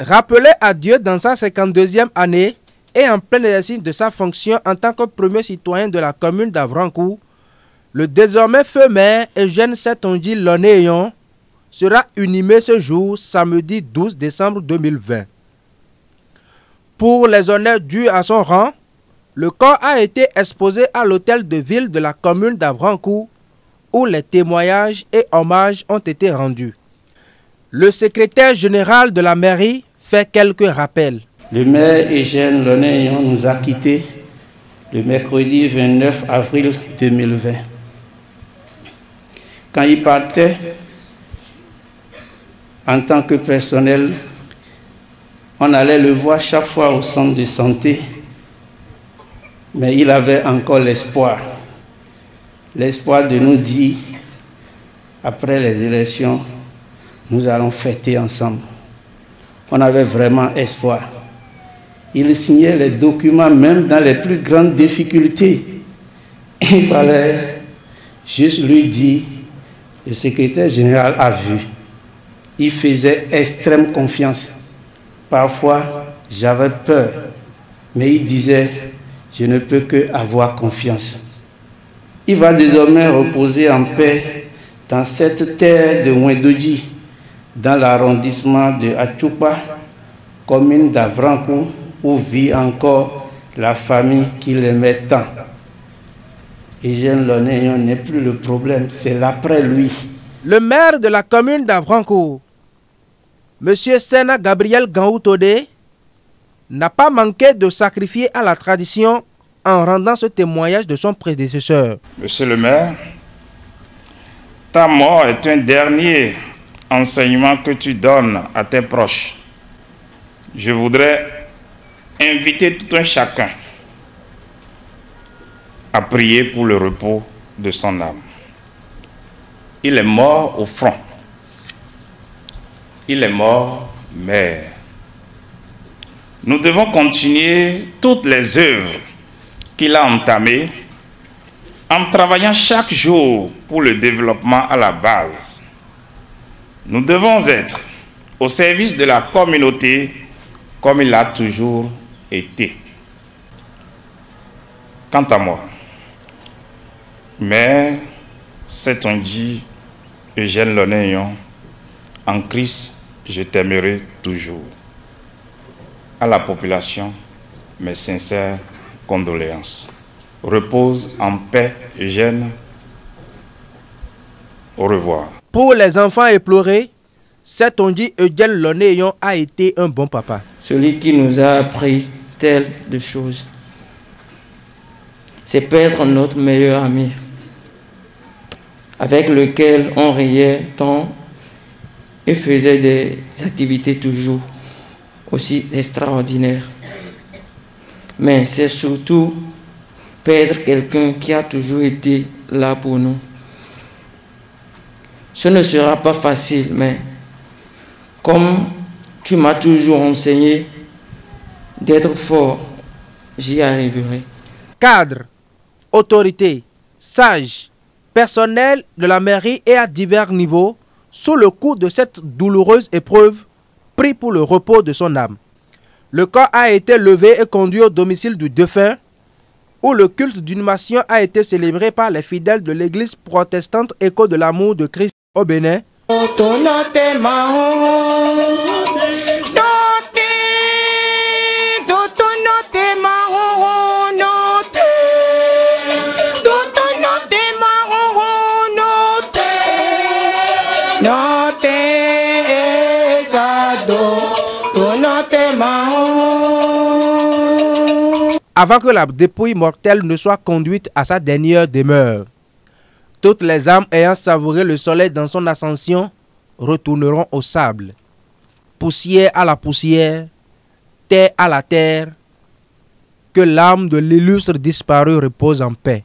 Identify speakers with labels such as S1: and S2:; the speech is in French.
S1: Rappelé à Dieu dans sa 52e année et en plein exercice de sa fonction en tant que premier citoyen de la commune d'Avrancourt, le désormais feu maire Eugène Setonji Lonéyon sera inhumé ce jour, samedi 12 décembre 2020. Pour les honneurs dus à son rang, le corps a été exposé à l'hôtel de ville de la commune d'Avrancourt, où les témoignages et hommages ont été rendus. Le secrétaire général de la mairie fait quelques rappels.
S2: Le maire Eugène Lonéyon nous a quittés le mercredi 29 avril 2020. Quand il partait, en tant que personnel, on allait le voir chaque fois au centre de santé, mais il avait encore l'espoir de nous dire, après les élections, nous allons fêter ensemble. On avait vraiment espoir. Il signait les documents même dans les plus grandes difficultés. Il fallait juste lui dire, le secrétaire général a vu. Il faisait extrême confiance. Parfois, j'avais peur, mais il disait, je ne peux que avoir confiance. Il va désormais reposer en paix dans cette terre de Ouendodji, dans l'arrondissement de Atchoupa, commune d'Avrancourt, où vit encore la famille qui l'aimait tant. Eugène Lonéyon n'est plus le problème, c'est l'après lui.
S1: Le maire de la commune d'Avrancourt, M. Sena Gabriel Gaoutodé, n'a pas manqué de sacrifier à la tradition en rendant ce témoignage de son prédécesseur.
S3: Monsieur le maire, ta mort est un dernier enseignement que tu donnes à tes proches. Je voudrais inviter tout un chacun à prier pour le repos de son âme. Il est mort au front. Il est mort maire. Nous devons continuer toutes les œuvres qu'il a entamées en travaillant chaque jour pour le développement à la base. Nous devons être au service de la communauté comme il l'a toujours été. Quant à moi, Maire Setonji Eugène Lonéyon, en Christ, je t'aimerai toujours. À la population, mes sincères condoléances. Repose en paix, Eugène. Au revoir.
S1: Pour les enfants éplorés, Setonji Eugène Lonéyon a été un bon papa.
S4: Celui qui nous a appris telles de choses, c'est perdre notre meilleur ami, avec lequel on riait tant et faisait des activités toujours aussi extraordinaires. Mais c'est surtout perdre quelqu'un qui a toujours été là pour nous. Ce ne sera pas facile, mais comme tu m'as toujours enseigné d'être fort, j'y arriverai.
S1: Cadre, autorité, sage, personnel de la mairie et à divers niveaux, sous le coup de cette douloureuse épreuve, prie pour le repos de son âme. Le corps a été levé et conduit au domicile du défunt, où le culte d'inhumation a été célébré par les fidèles de l'église protestante Écho de l'amour de Christ au Bénin. Avant que la dépouille mortelle ne soit conduite à sa dernière demeure, toutes les âmes ayant savouré le soleil dans son ascension retourneront au sable. Poussière à la poussière, terre à la terre, que l'âme de l'illustre disparu repose en paix.